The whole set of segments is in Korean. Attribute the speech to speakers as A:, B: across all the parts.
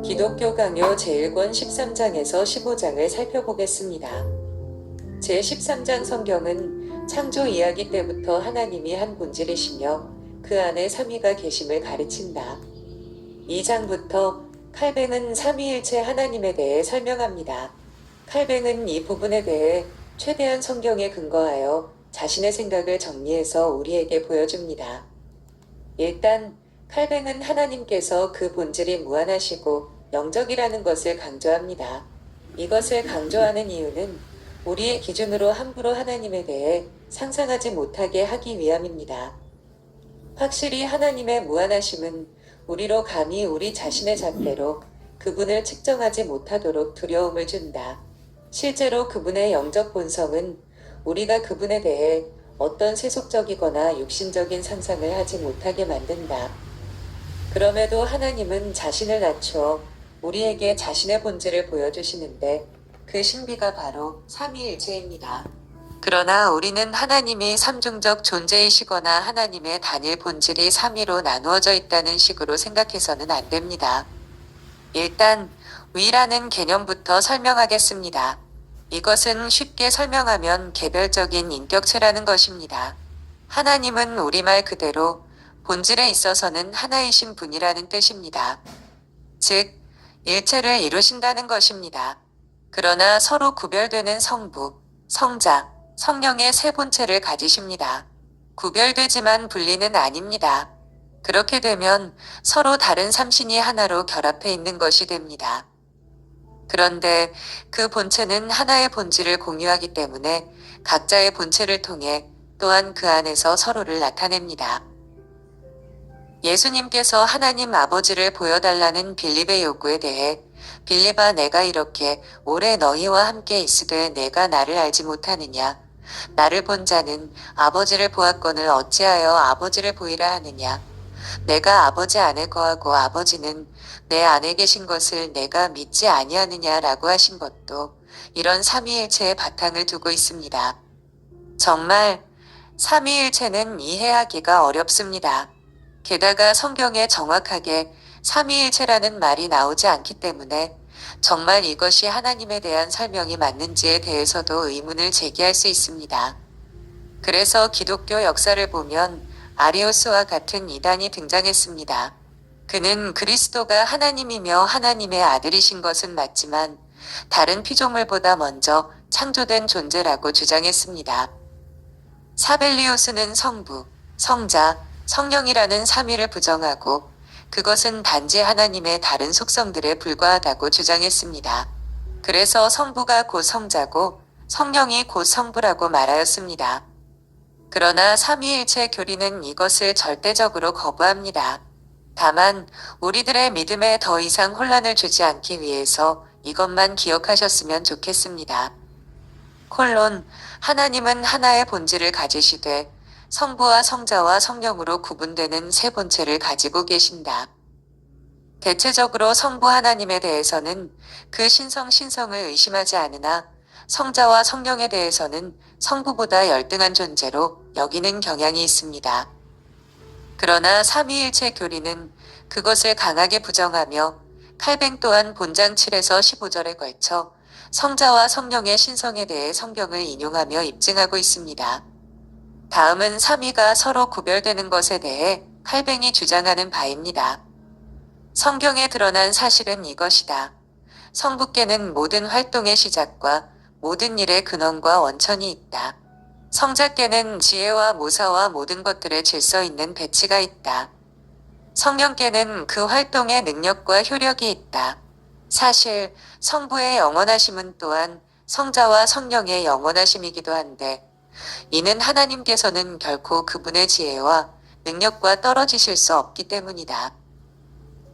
A: 기독교 강요 제1권 13장에서 15장을 살펴보겠습니다. 제13장 성경은 창조 이야기 때부터 하나님이 한 본질이시며 그 안에 삼위가 계심을 가르친다. 2장부터 칼뱅은 삼위일체 하나님에 대해 설명합니다. 칼뱅은 이 부분에 대해 최대한 성경에 근거하여 자신의 생각을 정리해서 우리에게 보여줍니다. 일단 칼뱅은 하나님께서 그 본질이 무한하시고 영적이라는 것을 강조합니다. 이것을 강조하는 이유는 우리의 기준으로 함부로 하나님에 대해 상상하지 못하게 하기 위함입니다. 확실히 하나님의 무한하심은 우리로 감히 우리 자신의 잣대로 그분을 측정하지 못하도록 두려움을 준다. 실제로 그분의 영적 본성은 우리가 그분에 대해 어떤 세속적이거나 육신적인 상상을 하지 못하게 만든다. 그럼에도 하나님은 자신을 낮추어 우리에게 자신의 본질을 보여주시는데 그 신비가 바로 삼위일체입니다. 그러나 우리는 하나님이 삼중적 존재이시거나 하나님의 단일 본질이 삼위로 나누어져 있다는 식으로 생각해서는 안 됩니다. 일단 위라는 개념부터 설명하겠습니다. 이것은 쉽게 설명하면 개별적인 인격체라는 것입니다. 하나님은 우리말 그대로 본질에 있어서는 하나이신 분이라는 뜻입니다. 즉, 일체를 이루신다는 것입니다. 그러나 서로 구별되는 성부, 성자, 성령의 세 본체를 가지십니다. 구별되지만 분리는 아닙니다. 그렇게 되면 서로 다른 삼신이 하나로 결합해 있는 것이 됩니다. 그런데 그 본체는 하나의 본질을 공유하기 때문에 각자의 본체를 통해 또한 그 안에서 서로를 나타냅니다. 예수님께서 하나님 아버지를 보여달라는 빌립의 요구에 대해 빌립아 내가 이렇게 오래 너희와 함께 있으되 내가 나를 알지 못하느냐 나를 본 자는 아버지를 보았거늘 어찌하여 아버지를 보이라 하느냐 내가 아버지 안에 거하고 아버지는 내 안에 계신 것을 내가 믿지 아니하느냐라고 하신 것도 이런 삼위일체의 바탕을 두고 있습니다. 정말 삼위일체는 이해하기가 어렵습니다. 게다가 성경에 정확하게 삼위일체라는 말이 나오지 않기 때문에 정말 이것이 하나님에 대한 설명이 맞는지에 대해서도 의문을 제기할 수 있습니다. 그래서 기독교 역사를 보면 아리우스와 같은 이단이 등장했습니다. 그는 그리스도가 하나님이며 하나님의 아들이신 것은 맞지만 다른 피조물보다 먼저 창조된 존재라고 주장했습니다. 사벨리우스는 성부, 성자, 성령이라는 삼위를 부정하고 그것은 단지 하나님의 다른 속성들에 불과하다고 주장했습니다. 그래서 성부가 곧 성자고 성령이 곧 성부라고 말하였습니다. 그러나 삼위일체 교리는 이것을 절대적으로 거부합니다. 다만 우리들의 믿음에 더 이상 혼란을 주지 않기 위해서 이것만 기억하셨으면 좋겠습니다. 콜론, 하나님은 하나의 본질을 가지시되 성부와 성자와 성령으로 구분되는 세 본체를 가지고 계신다. 대체적으로 성부 하나님에 대해서는 그 신성을 의심하지 않으나 성자와 성령에 대해서는 성부보다 열등한 존재로 여기는 경향이 있습니다. 그러나 삼위일체 교리는 그것을 강하게 부정하며 칼뱅 또한 본장 7에서 15절에 걸쳐 성자와 성령의 신성에 대해 성경을 인용하며 입증하고 있습니다. 다음은 삼위가 서로 구별되는 것에 대해 칼뱅이 주장하는 바입니다. 성경에 드러난 사실은 이것이다. 성부께는 모든 활동의 시작과 모든 일의 근원과 원천이 있다. 성자께는 지혜와 모사와 모든 것들의 질서 있는 배치가 있다. 성령께는 그 활동의 능력과 효력이 있다. 사실 성부의 영원하심은 또한 성자와 성령의 영원하심이기도 한데 이는 하나님께서는 결코 그분의 지혜와 능력과 떨어지실 수 없기 때문이다.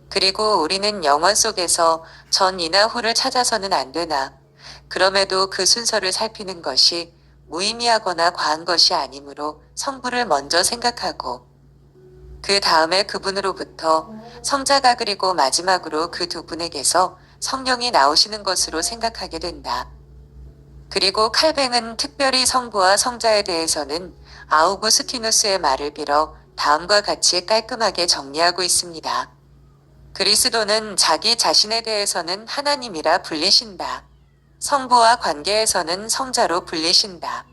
A: 그리고 우리는 영원 속에서 전이나 후를 찾아서는 안 되나 그럼에도 그 순서를 살피는 것이 무의미하거나 과한 것이 아니므로 성부를 먼저 생각하고 그 다음에 그분으로부터 성자가 그리고 마지막으로 그 두 분에게서 성령이 나오시는 것으로 생각하게 된다. 그리고 칼뱅은 특별히 성부와 성자에 대해서는 아우구스티누스의 말을 빌어 다음과 같이 깔끔하게 정리하고 있습니다. 그리스도는 자기 자신에 대해서는 하나님이라 불리신다. 성부와 관계에서는 성자로 불리신다.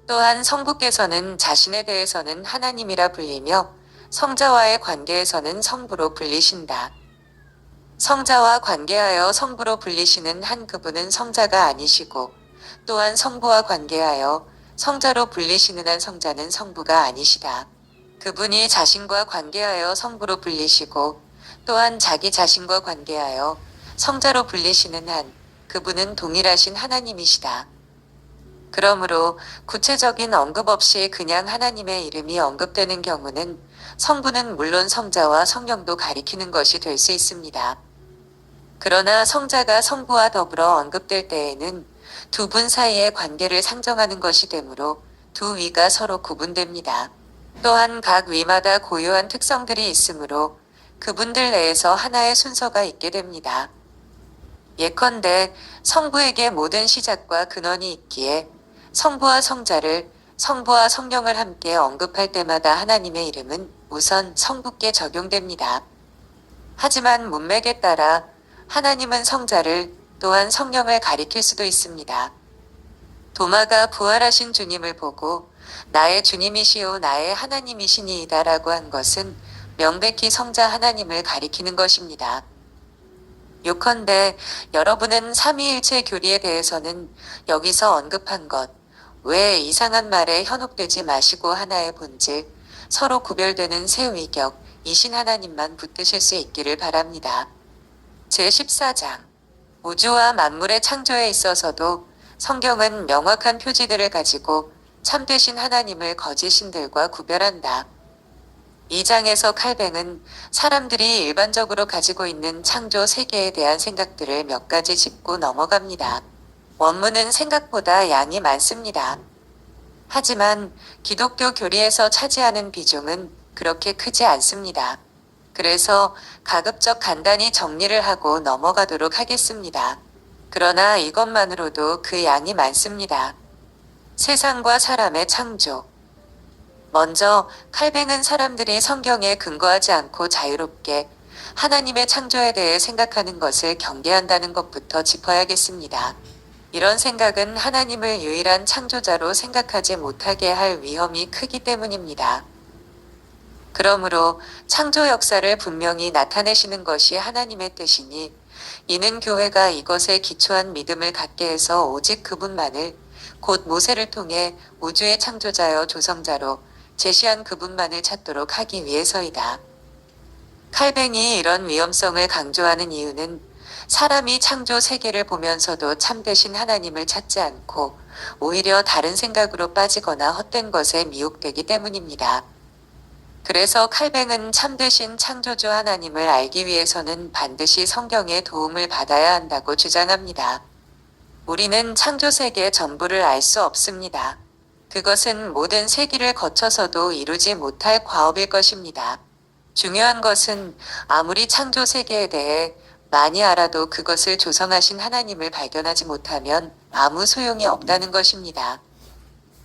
A: 또한 성부께서는 자신에 대해서는 하나님이라 불리며 성자와의 관계에서는 성부로 불리신다. 성자와 관계하여 성부로 불리시는 한 그분은 성자가 아니시고 또한 성부와 관계하여 성자로 불리시는 한 성자는 성부가 아니시다. 그분이 자신과 관계하여 성부로 불리시고 또한 자기 자신과 관계하여 성자로 불리시는 한 그분은 동일하신 하나님이시다. 그러므로 구체적인 언급 없이 그냥 하나님의 이름이 언급되는 경우는 성부는 물론 성자와 성령도 가리키는 것이 될 수 있습니다. 그러나 성자가 성부와 더불어 언급될 때에는 두 분 사이의 관계를 상정하는 것이 되므로 두 위가 서로 구분됩니다. 또한 각 위마다 고유한 특성들이 있으므로 그분들 내에서 하나의 순서가 있게 됩니다. 예컨대 성부에게 모든 시작과 근원이 있기에 성부와 성자를, 성부와 성령을 함께 언급할 때마다 하나님의 이름은 우선 성부께 적용됩니다. 하지만 문맥에 따라 하나님은 성자를 또한 성령을 가리킬 수도 있습니다. 도마가 부활하신 주님을 보고 나의 주님이시오 나의 하나님이시니이다 라고 한 것은 명백히 성자 하나님을 가리키는 것입니다. 요컨대 여러분은 삼위일체 교리에 대해서는 여기서 언급한 것 외에 이상한 말에 현혹되지 마시고 하나의 본질, 서로 구별되는 새 위격, 이신 하나님만 붙드실 수 있기를 바랍니다. 제14장 우주와 만물의 창조에 있어서도 성경은 명확한 표지들을 가지고 참되신 하나님을 거짓신들과 구별한다. 이 장에서 칼뱅은 사람들이 일반적으로 가지고 있는 창조 세계에 대한 생각들을 몇 가지 짚고 넘어갑니다. 원문은 생각보다 양이 많습니다. 하지만 기독교 교리에서 차지하는 비중은 그렇게 크지 않습니다. 그래서 가급적 간단히 정리를 하고 넘어가도록 하겠습니다. 그러나 이것만으로도 그 양이 많습니다. 세상과 사람의 창조. 먼저 칼뱅은 사람들이 성경에 근거하지 않고 자유롭게 하나님의 창조에 대해 생각하는 것을 경계한다는 것부터 짚어야겠습니다. 이런 생각은 하나님을 유일한 창조자로 생각하지 못하게 할 위험이 크기 때문입니다. 그러므로 창조 역사를 분명히 나타내시는 것이 하나님의 뜻이니 이는 교회가 이것에 기초한 믿음을 갖게 해서 오직 그분만을 곧 모세를 통해 우주의 창조자여 조성자로 제시한 그분만을 찾도록 하기 위해서이다. 칼뱅이 이런 위험성을 강조하는 이유는 사람이 창조 세계를 보면서도 참되신 하나님을 찾지 않고 오히려 다른 생각으로 빠지거나 헛된 것에 미혹되기 때문입니다. 그래서 칼뱅은 참되신 창조주 하나님을 알기 위해서는 반드시 성경의 도움을 받아야 한다고 주장합니다. 우리는 창조 세계 전부를 알 수 없습니다. 그것은 모든 세기를 거쳐서도 이루지 못할 과업일 것입니다. 중요한 것은 아무리 창조 세계에 대해 많이 알아도 그것을 조성하신 하나님을 발견하지 못하면 아무 소용이 없다는 것입니다.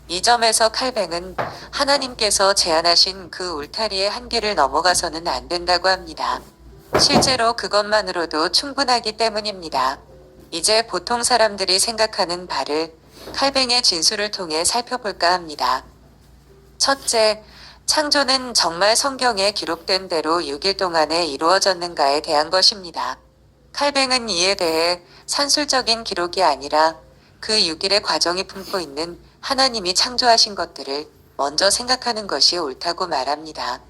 A: 이 점에서 칼뱅은 하나님께서 제안하신 그 울타리의 한계를 넘어가서는 안 된다고 합니다. 실제로 그것만으로도 충분하기 때문입니다. 이제 보통 사람들이 생각하는 바를 칼뱅의 진술을 통해 살펴볼까 합니다. 첫째, 창조는 정말 성경에 기록된 대로 6일 동안에 이루어졌는가에 대한 것입니다. 칼뱅은 이에 대해 산술적인 기록이 아니라 그 6일의 과정이 품고 있는 하나님이 창조하신 것들을 먼저 생각하는 것이 옳다고 말합니다.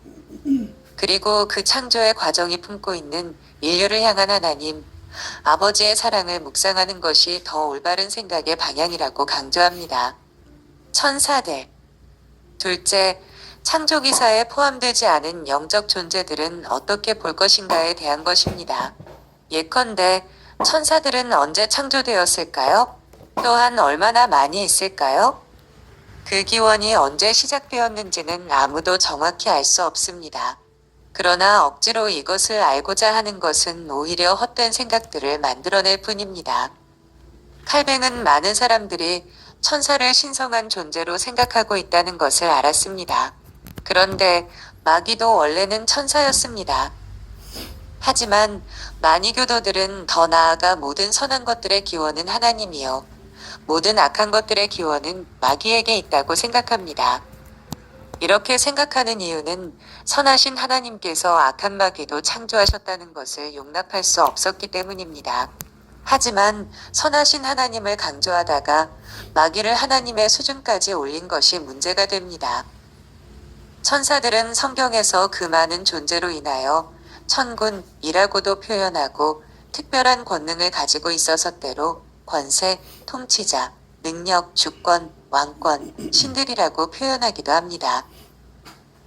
A: 그리고 그 창조의 과정이 품고 있는 인류를 향한 하나님, 아버지의 사랑을 묵상하는 것이 더 올바른 생각의 방향이라고 강조합니다. 천사들. 둘째, 창조기사에 포함되지 않은 영적 존재들은 어떻게 볼 것인가에 대한 것입니다. 예컨대 천사들은 언제 창조되었을까요? 또한 얼마나 많이 있을까요? 그 기원이 언제 시작되었는지는 아무도 정확히 알 수 없습니다. 그러나 억지로 이것을 알고자 하는 것은 오히려 헛된 생각들을 만들어낼 뿐입니다. 칼뱅은 많은 사람들이 천사를 신성한 존재로 생각하고 있다는 것을 알았습니다. 그런데 마귀도 원래는 천사였습니다. 하지만 마니교도들은 더 나아가 모든 선한 것들의 기원은 하나님이요, 모든 악한 것들의 기원은 마귀에게 있다고 생각합니다. 이렇게 생각하는 이유는 선하신 하나님께서 악한 마귀도 창조하셨다는 것을 용납할 수 없었기 때문입니다. 하지만 선하신 하나님을 강조하다가 마귀를 하나님의 수준까지 올린 것이 문제가 됩니다. 천사들은 성경에서 그 많은 존재로 인하여 천군이라고도 표현하고 특별한 권능을 가지고 있어서 때로 권세, 통치자, 능력, 주권, 왕권, 신들이라고 표현하기도 합니다.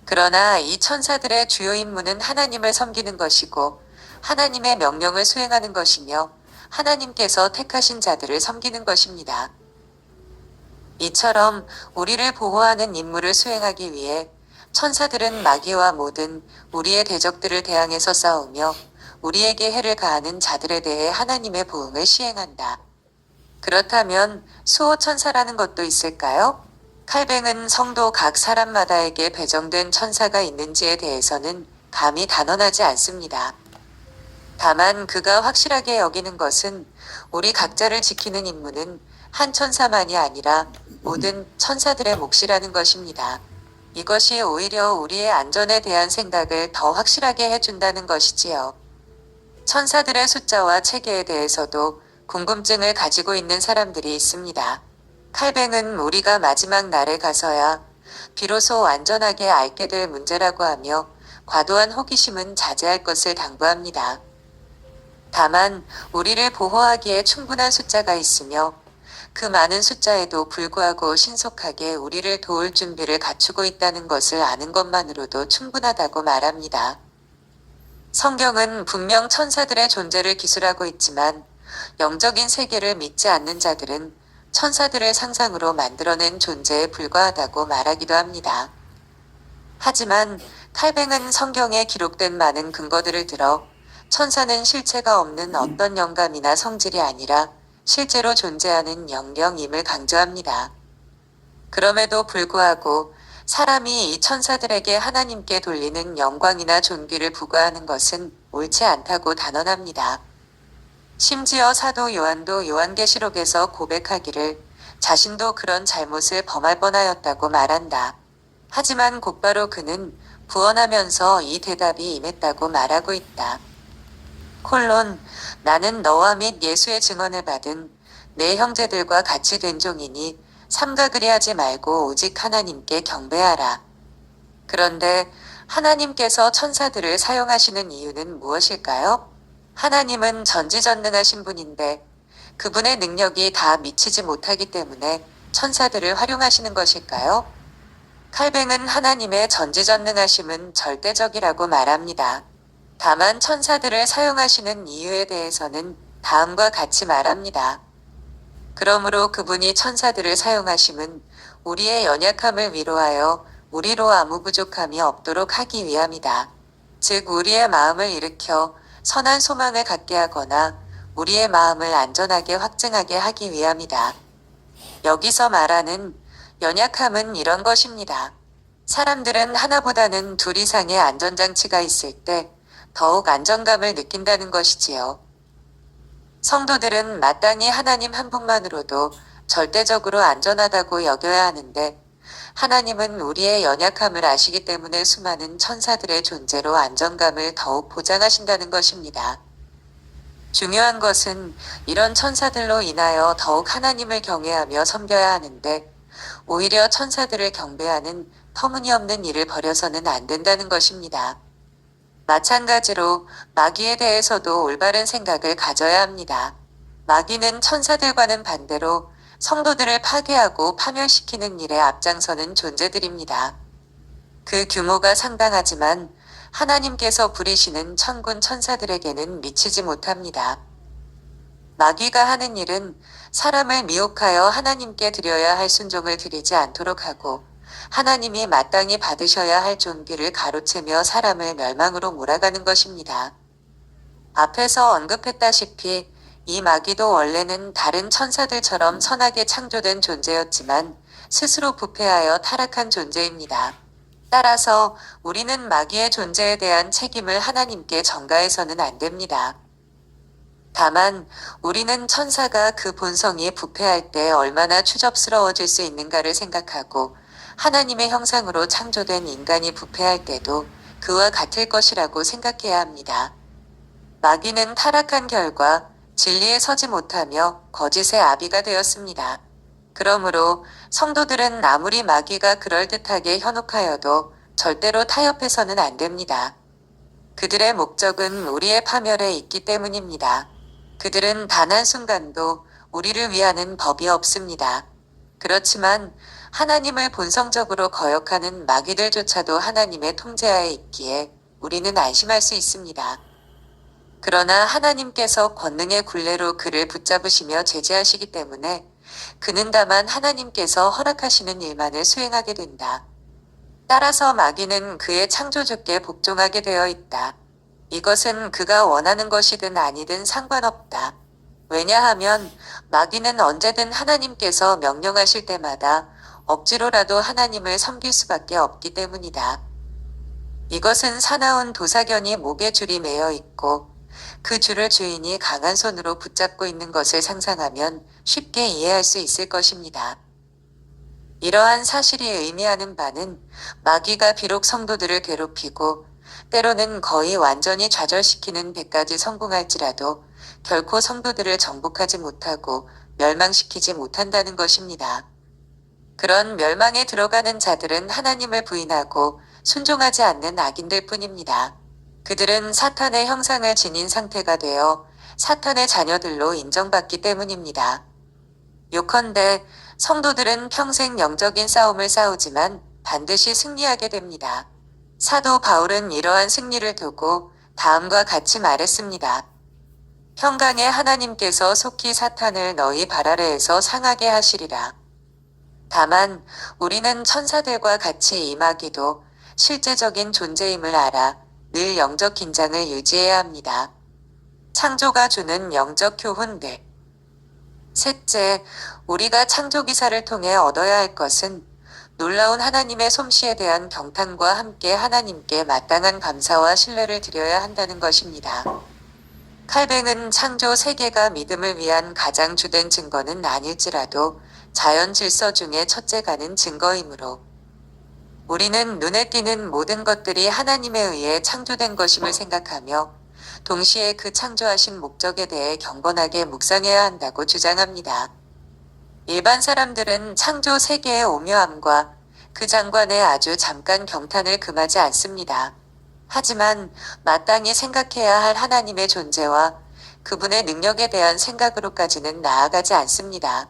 A: 그러나 이 천사들의 주요 임무는 하나님을 섬기는 것이고 하나님의 명령을 수행하는 것이며 하나님께서 택하신 자들을 섬기는 것입니다. 이처럼 우리를 보호하는 임무를 수행하기 위해 천사들은 마귀와 모든 우리의 대적들을 대항해서 싸우며 우리에게 해를 가하는 자들에 대해 하나님의 보응을 시행한다. 그렇다면 수호천사라는 것도 있을까요? 칼뱅은 성도 각 사람마다에게 배정된 천사가 있는지에 대해서는 감히 단언하지 않습니다. 다만 그가 확실하게 여기는 것은 우리 각자를 지키는 임무는 한 천사만이 아니라 모든 천사들의 몫이라는 것입니다. 이것이 오히려 우리의 안전에 대한 생각을 더 확실하게 해준다는 것이지요. 천사들의 숫자와 체계에 대해서도 궁금증을 가지고 있는 사람들이 있습니다. 칼뱅은 우리가 마지막 날에 가서야 비로소 완전하게 알게 될 문제라고 하며 과도한 호기심은 자제할 것을 당부합니다. 다만 우리를 보호하기에 충분한 숫자가 있으며 그 많은 숫자에도 불구하고 신속하게 우리를 도울 준비를 갖추고 있다는 것을 아는 것만으로도 충분하다고 말합니다. 성경은 분명 천사들의 존재를 기술하고 있지만 영적인 세계를 믿지 않는 자들은 천사들을 상상으로 만들어낸 존재에 불과하다고 말하기도 합니다. 하지만 칼뱅은 성경에 기록된 많은 근거들을 들어 천사는 실체가 없는 어떤 영감이나 성질이 아니라 실제로 존재하는 영령임을 강조합니다. 그럼에도 불구하고 사람이 이 천사들에게 하나님께 돌리는 영광이나 존귀를 부과하는 것은 옳지 않다고 단언합니다. 심지어 사도 요한도 요한계시록에서 고백하기를 자신도 그런 잘못을 범할 뻔하였다고 말한다. 하지만 곧바로 그는 부언하면서 이 대답이 임했다고 말하고 있다. 나는 너와 및 예수의 증언을 받은 내 형제들과 같이 된 종이니 삼가 그리하지 말고 오직 하나님께 경배하라. 그런데 하나님께서 천사들을 사용하시는 이유는 무엇일까요? 하나님은 전지전능하신 분인데 그분의 능력이 다 미치지 못하기 때문에 천사들을 활용하시는 것일까요? 칼뱅은 하나님의 전지전능하심은 절대적이라고 말합니다. 다만 천사들을 사용하시는 이유에 대해서는 다음과 같이 말합니다. 그러므로 그분이 천사들을 사용하심은 우리의 연약함을 위로하여 우리로 아무 부족함이 없도록 하기 위함이다. 즉 우리의 마음을 일으켜 선한 소망을 갖게 하거나 우리의 마음을 안전하게 확증하게 하기 위함이다. 여기서 말하는 연약함은 이런 것입니다. 사람들은 하나보다는 둘 이상의 안전장치가 있을 때 더욱 안정감을 느낀다는 것이지요. 성도들은 마땅히 하나님 한 분만으로도 절대적으로 안전하다고 여겨야 하는데 하나님은 우리의 연약함을 아시기 때문에 수많은 천사들의 존재로 안정감을 더욱 보장하신다는 것입니다. 중요한 것은 이런 천사들로 인하여 더욱 하나님을 경외하며 섬겨야 하는데 오히려 천사들을 경배하는 터무니없는 일을 벌여서는 안 된다는 것입니다. 마찬가지로 마귀에 대해서도 올바른 생각을 가져야 합니다. 마귀는 천사들과는 반대로 성도들을 파괴하고 파멸시키는 일에 앞장서는 존재들입니다. 그 규모가 상당하지만 하나님께서 부리시는 천군 천사들에게는 미치지 못합니다. 마귀가 하는 일은 사람을 미혹하여 하나님께 드려야 할 순종을 드리지 않도록 하고 하나님이 마땅히 받으셔야 할 존귀를 가로채며 사람을 멸망으로 몰아가는 것입니다. 앞에서 언급했다시피 이 마귀도 원래는 다른 천사들처럼 선하게 창조된 존재였지만 스스로 부패하여 타락한 존재입니다. 따라서 우리는 마귀의 존재에 대한 책임을 하나님께 전가해서는 안 됩니다. 다만 우리는 천사가 그 본성이 부패할 때 얼마나 추접스러워질 수 있는가를 생각하고 하나님의 형상으로 창조된 인간이 부패할 때도 그와 같을 것이라고 생각해야 합니다. 마귀는 타락한 결과 진리에 서지 못하며 거짓의 아비가 되었습니다. 그러므로 성도들은 아무리 마귀가 그럴듯하게 현혹하여도 절대로 타협해서는 안 됩니다. 그들의 목적은 우리의 파멸에 있기 때문입니다. 그들은 단 한순간도 우리를 위하는 법이 없습니다. 그렇지만 하나님을 본성적으로 거역하는 마귀들조차도 하나님의 통제하에 있기에 우리는 안심할 수 있습니다. 그러나 하나님께서 권능의 굴레로 그를 붙잡으시며 제재하시기 때문에 그는 다만 하나님께서 허락하시는 일만을 수행하게 된다. 따라서 마귀는 그의 창조주께 복종하게 되어 있다. 이것은 그가 원하는 것이든 아니든 상관없다. 왜냐하면 마귀는 언제든 하나님께서 명령하실 때마다 억지로라도 하나님을 섬길 수밖에 없기 때문이다. 이것은 사나운 도사견이 목에 줄이 매여 있고 그 줄을 주인이 강한 손으로 붙잡고 있는 것을 상상하면 쉽게 이해할 수 있을 것입니다. 이러한 사실이 의미하는 바는 마귀가 비록 성도들을 괴롭히고 때로는 거의 완전히 좌절시키는 데까지 성공할지라도 결코 성도들을 정복하지 못하고 멸망시키지 못한다는 것입니다. 그런 멸망에 들어가는 자들은 하나님을 부인하고 순종하지 않는 악인들 뿐입니다. 그들은 사탄의 형상을 지닌 상태가 되어 사탄의 자녀들로 인정받기 때문입니다. 요컨대 성도들은 평생 영적인 싸움을 싸우지만 반드시 승리하게 됩니다. 사도 바울은 이러한 승리를 두고 다음과 같이 말했습니다. 평강의 하나님께서 속히 사탄을 너희 발 아래에서 상하게 하시리라. 다만 우리는 천사들과 같이 임하기도 실제적인 존재임을 알아 늘 영적 긴장을 유지해야 합니다. 창조가 주는 영적 교훈들. 셋째, 우리가 창조기사를 통해 얻어야 할 것은 놀라운 하나님의 솜씨에 대한 경탄과 함께 하나님께 마땅한 감사와 신뢰를 드려야 한다는 것입니다. 칼뱅은 창조 세계가 믿음을 위한 가장 주된 증거는 아닐지라도 자연 질서 중에 첫째가는 증거이므로 우리는 눈에 띄는 모든 것들이 하나님에 의해 창조된 것임을 생각하며 동시에 그 창조하신 목적에 대해 경건하게 묵상해야 한다고 주장합니다. 일반 사람들은 창조 세계의 오묘함과 그 장관에 아주 잠깐 경탄을 금하지 않습니다. 하지만 마땅히 생각해야 할 하나님의 존재와 그분의 능력에 대한 생각으로까지는 나아가지 않습니다.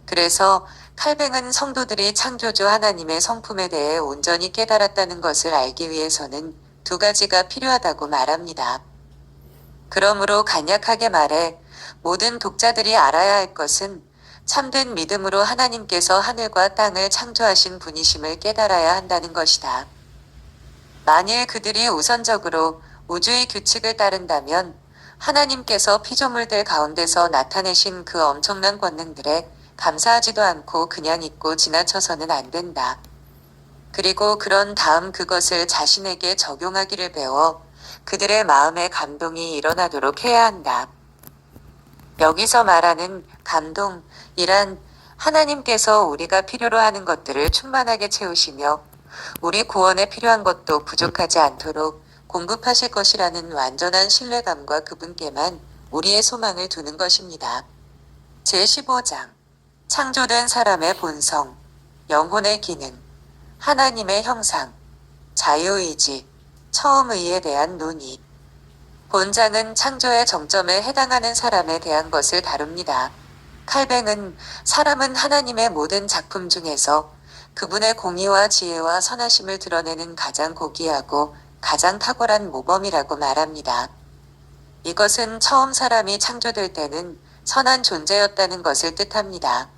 A: 그래서 칼뱅은 성도들이 창조주 하나님의 성품에 대해 온전히 깨달았다는 것을 알기 위해서는 두 가지가 필요하다고 말합니다. 그러므로 간략하게 말해 모든 독자들이 알아야 할 것은 참된 믿음으로 하나님께서 하늘과 땅을 창조하신 분이심을 깨달아야 한다는 것이다. 만일 그들이 우선적으로 우주의 규칙을 따른다면 하나님께서 피조물들 가운데서 나타내신 그 엄청난 권능들에 감사하지도 않고 그냥 잊고 지나쳐서는 안 된다. 그리고 그런 다음 그것을 자신에게 적용하기를 배워 그들의 마음에 감동이 일어나도록 해야 한다. 여기서 말하는 감동이란 하나님께서 우리가 필요로 하는 것들을 충만하게 채우시며 우리 구원에 필요한 것도 부족하지 않도록 공급하실 것이라는 완전한 신뢰감과 그분께만 우리의 소망을 두는 것입니다. 제15장 창조된 사람의 본성, 영혼의 기능, 하나님의 형상, 자유의지, 처음의에 대한 논의. 본장은 창조의 정점에 해당하는 사람에 대한 것을 다룹니다. 칼뱅은 사람은 하나님의 모든 작품 중에서 그분의 공의와 지혜와 선하심을 드러내는 가장 고귀하고 가장 탁월한 모범이라고 말합니다. 이것은 처음 사람이 창조될 때는 선한 존재였다는 것을 뜻합니다.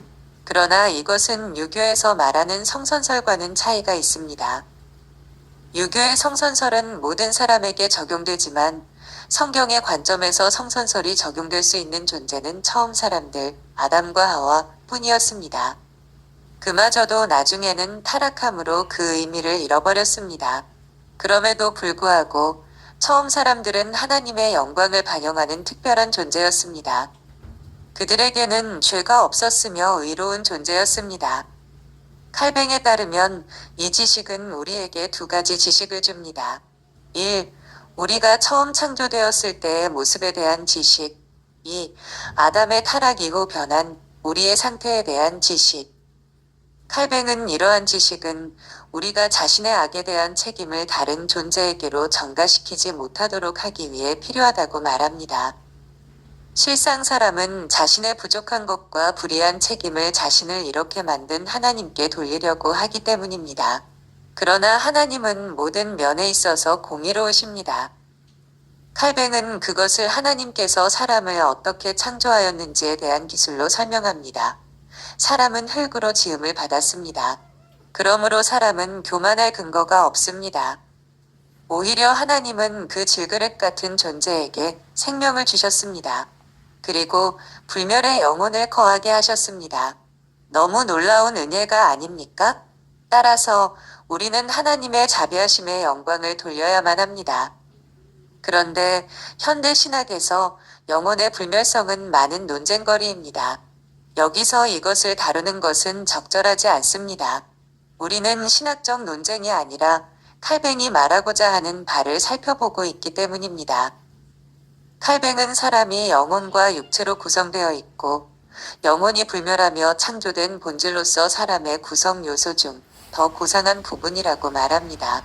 A: 그러나 이것은 유교에서 말하는 성선설과는 차이가 있습니다. 유교의 성선설은 모든 사람에게 적용되지만 성경의 관점에서 성선설이 적용될 수 있는 존재는 처음 사람들, 아담과 하와 뿐이었습니다. 그마저도 나중에는 타락함으로 그 의미를 잃어버렸습니다. 그럼에도 불구하고 처음 사람들은 하나님의 영광을 반영하는 특별한 존재였습니다. 그들에게는 죄가 없었으며 의로운 존재였습니다. 칼뱅에 따르면 이 지식은 우리에게 두 가지 지식을 줍니다. 1. 우리가 처음 창조되었을 때의 모습에 대한 지식. 2. 아담의 타락 이후 변한 우리의 상태에 대한 지식. 칼뱅은 이러한 지식은 우리가 자신의 악에 대한 책임을 다른 존재에게로 전가시키지 못하도록 하기 위해 필요하다고 말합니다. 실상 사람은 자신의 부족한 것과 불의한 책임을 자신을 이렇게 만든 하나님께 돌리려고 하기 때문입니다. 그러나 하나님은 모든 면에 있어서 공의로우십니다. 칼뱅은 그것을 하나님께서 사람을 어떻게 창조하였는지에 대한 기술로 설명합니다. 사람은 흙으로 지음을 받았습니다. 그러므로 사람은 교만할 근거가 없습니다. 오히려 하나님은 그 질그릇 같은 존재에게 생명을 주셨습니다. 그리고 불멸의 영혼을 거하게 하셨습니다. 너무 놀라운 은혜가 아닙니까? 따라서 우리는 하나님의 자비하심의 영광을 돌려야만 합니다. 그런데 현대 신학에서 영혼의 불멸성은 많은 논쟁거리입니다. 여기서 이것을 다루는 것은 적절하지 않습니다. 우리는 신학적 논쟁이 아니라 칼뱅이 말하고자 하는 바를 살펴보고 있기 때문입니다. 칼뱅은 사람이 영혼과 육체로 구성되어 있고 영혼이 불멸하며 창조된 본질로서 사람의 구성 요소 중 더 고상한 부분이라고 말합니다.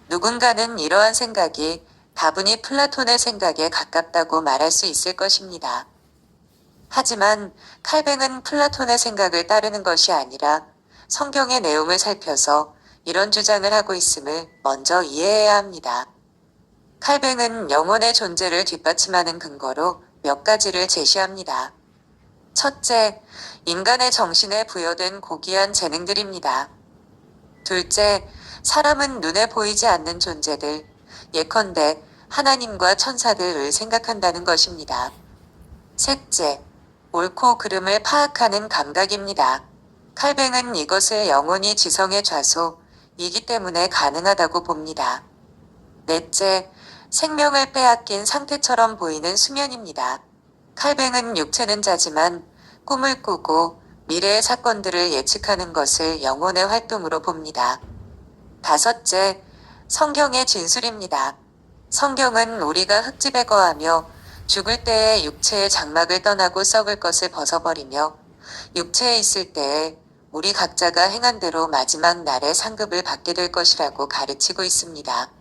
A: 누군가는 이러한 생각이 다분히 플라톤의 생각에 가깝다고 말할 수 있을 것입니다. 하지만 칼뱅은 플라톤의 생각을 따르는 것이 아니라 성경의 내용을 살펴서 이런 주장을 하고 있음을 먼저 이해해야 합니다. 칼뱅은 영혼의 존재를 뒷받침하는 근거로 몇 가지를 제시합니다. 첫째, 인간의 정신에 부여된 고귀한 재능들입니다. 둘째, 사람은 눈에 보이지 않는 존재들, 예컨대 하나님과 천사들을 생각한다는 것입니다. 셋째, 옳고 그름을 파악하는 감각입니다. 칼뱅은 이것을 영혼이 지성의 좌소이기 때문에 가능하다고 봅니다. 넷째, 생명을 빼앗긴 상태처럼 보이는 수면입니다. 칼뱅은 육체는 자지만 꿈을 꾸고 미래의 사건들을 예측하는 것을 영혼의 활동으로 봅니다. 다섯째, 성경의 진술입니다. 성경은 우리가 흙집에 거하며 죽을 때에 육체의 장막을 떠나고 썩을 것을 벗어버리며 육체에 있을 때에 우리 각자가 행한 대로 마지막 날에 상급을 받게 될 것이라고 가르치고 있습니다.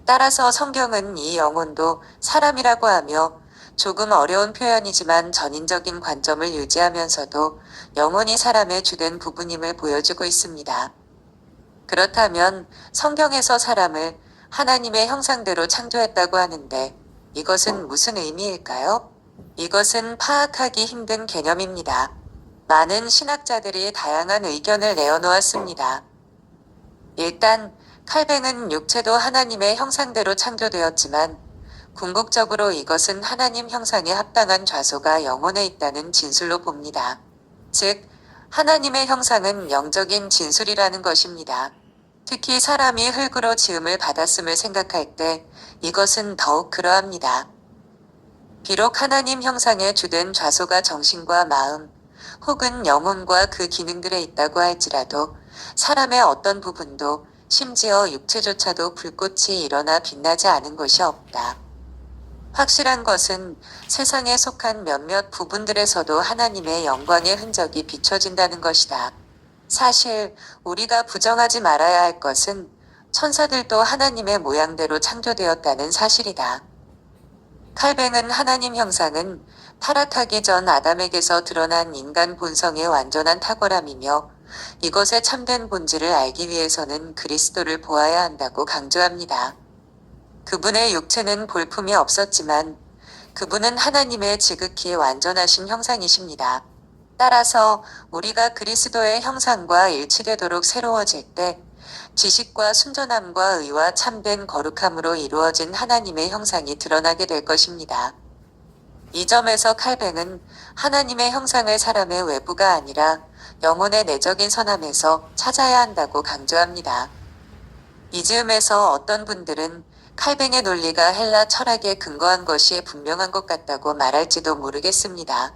A: 따라서 성경은 이 영혼도 사람이라고 하며 조금 어려운 표현이지만 전인적인 관점을 유지하면서도 영혼이 사람의 주된 부분임을 보여주고 있습니다. 그렇다면 성경에서 사람을 하나님의 형상대로 창조했다고 하는데 이것은 무슨 의미일까요? 이것은 파악하기 힘든 개념입니다. 많은 신학자들이 다양한 의견을 내어놓았습니다. 일단 칼뱅은 육체도 하나님의 형상대로 창조되었지만 궁극적으로 이것은 하나님 형상에 합당한 좌소가 영혼에 있다는 진술로 봅니다. 즉, 하나님의 형상은 영적인 진술이라는 것입니다. 특히 사람이 흙으로 지음을 받았음을 생각할 때 이것은 더욱 그러합니다. 비록 하나님 형상의 주된 좌소가 정신과 마음, 혹은 영혼과 그 기능들에 있다고 할지라도 사람의 어떤 부분도 심지어 육체조차도 불꽃이 일어나 빛나지 않은 것이 없다. 확실한 것은 세상에 속한 몇몇 부분들에서도 하나님의 영광의 흔적이 비춰진다는 것이다. 사실 우리가 부정하지 말아야 할 것은 천사들도 하나님의 모양대로 창조되었다는 사실이다. 칼뱅은 하나님 형상은 타락하기 전 아담에게서 드러난 인간 본성의 완전한 탁월함이며 이것의 참된 본질을 알기 위해서는 그리스도를 보아야 한다고 강조합니다. 그분의 육체는 볼품이 없었지만 그분은 하나님의 지극히 완전하신 형상이십니다. 따라서 우리가 그리스도의 형상과 일치되도록 새로워질 때 지식과 순전함과 의와 참된 거룩함으로 이루어진 하나님의 형상이 드러나게 될 것입니다. 이 점에서 칼뱅은 하나님의 형상을 사람의 외부가 아니라 영혼의 내적인 선함에서 찾아야 한다고 강조합니다. 이 즈음에서 어떤 분들은 칼뱅의 논리가 헬라 철학에 근거한 것이 분명한 것 같다고 말할지도 모르겠습니다.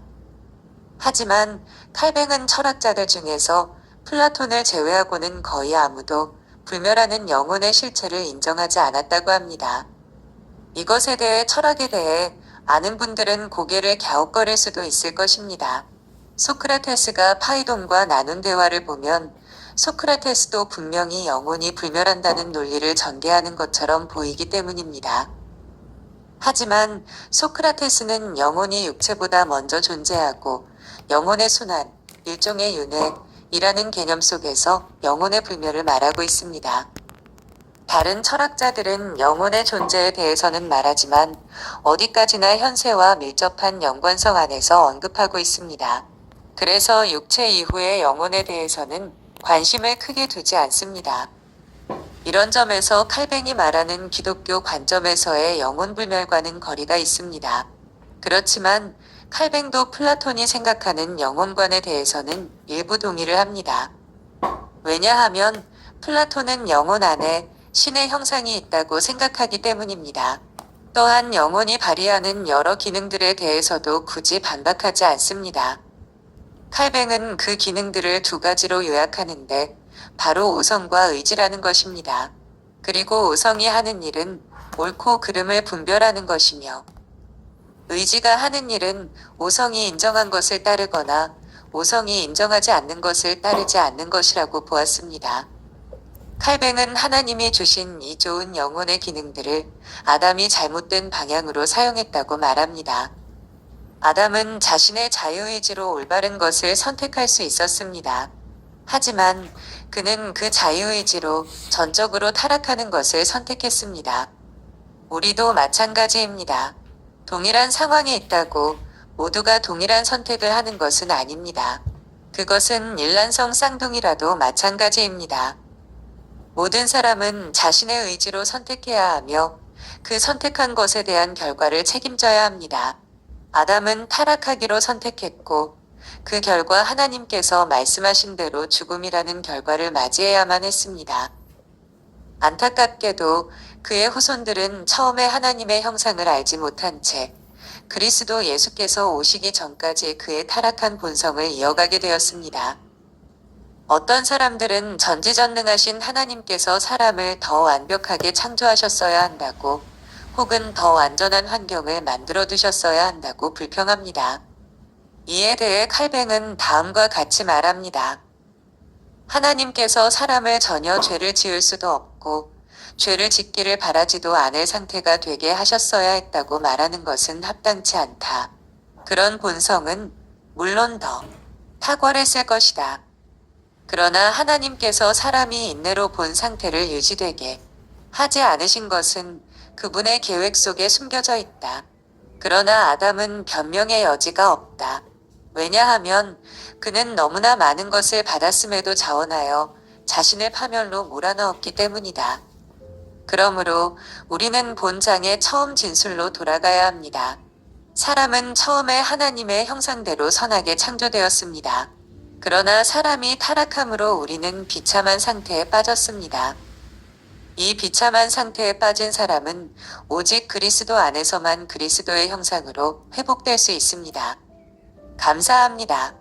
A: 하지만 칼뱅은 철학자들 중에서 플라톤을 제외하고는 거의 아무도 불멸하는 영혼의 실체를 인정하지 않았다고 합니다. 이것에 대해 철학에 대해 아는 분들은 고개를 갸웃거릴 수도 있을 것입니다. 소크라테스가 파이돈과 나눈 대화를 보면 소크라테스도 분명히 영혼이 불멸한다는 논리를 전개하는 것처럼 보이기 때문입니다. 하지만 소크라테스는 영혼이 육체보다 먼저 존재하고 영혼의 순환, 일종의 윤회이라는 개념 속에서 영혼의 불멸을 말하고 있습니다. 다른 철학자들은 영혼의 존재에 대해서는 말하지만 어디까지나 현세와 밀접한 연관성 안에서 언급하고 있습니다. 그래서 육체 이후의 영혼에 대해서는 관심을 크게 두지 않습니다. 이런 점에서 칼뱅이 말하는 기독교 관점에서의 영혼 불멸과는 거리가 있습니다. 그렇지만 칼뱅도 플라톤이 생각하는 영혼관에 대해서는 일부 동의를 합니다. 왜냐하면 플라톤은 영혼 안에 신의 형상이 있다고 생각하기 때문입니다. 또한 영혼이 발휘하는 여러 기능들에 대해서도 굳이 반박하지 않습니다. 칼뱅은 그 기능들을 두 가지로 요약하는데 바로 오성과 의지라는 것입니다. 그리고 오성이 하는 일은 옳고 그름을 분별하는 것이며 의지가 하는 일은 오성이 인정한 것을 따르거나 오성이 인정하지 않는 것을 따르지 않는 것이라고 보았습니다. 칼뱅은 하나님이 주신 이 좋은 영혼의 기능들을 아담이 잘못된 방향으로 사용했다고 말합니다. 아담은 자신의 자유의지로 올바른 것을 선택할 수 있었습니다. 하지만 그는 그 자유의지로 전적으로 타락하는 것을 선택했습니다. 우리도 마찬가지입니다. 동일한 상황에 있다고 모두가 동일한 선택을 하는 것은 아닙니다. 그것은 일란성 쌍둥이라도 마찬가지입니다. 모든 사람은 자신의 의지로 선택해야 하며 그 선택한 것에 대한 결과를 책임져야 합니다. 아담은 타락하기로 선택했고 그 결과 하나님께서 말씀하신 대로 죽음이라는 결과를 맞이해야만 했습니다. 안타깝게도 그의 후손들은 처음에 하나님의 형상을 알지 못한 채 그리스도 예수께서 오시기 전까지 그의 타락한 본성을 이어가게 되었습니다. 어떤 사람들은 전지전능하신 하나님께서 사람을 더 완벽하게 창조하셨어야 한다고 혹은 더 완전한 환경을 만들어 두셨어야 한다고 불평합니다. 이에 대해 칼뱅은 다음과 같이 말합니다. 하나님께서 사람을 전혀 죄를 지을 수도 없고 죄를 짓기를 바라지도 않을 상태가 되게 하셨어야 했다고 말하는 것은 합당치 않다. 그런 본성은 물론 더 탁월했을 것이다. 그러나 하나님께서 사람이 인내로 본 상태를 유지되게 하지 않으신 것은 그분의 계획 속에 숨겨져 있다. 그러나 아담은 변명의 여지가 없다. 왜냐하면 그는 너무나 많은 것을 받았음에도 자원하여 자신을 파멸로 몰아넣었기 때문이다. 그러므로 우리는 본장의 처음 진술로 돌아가야 합니다. 사람은 처음에 하나님의 형상대로 선하게 창조되었습니다. 그러나 사람이 타락함으로 우리는 비참한 상태에 빠졌습니다. 이 비참한 상태에 빠진 사람은 오직 그리스도 안에서만 그리스도의 형상으로 회복될 수 있습니다. 감사합니다.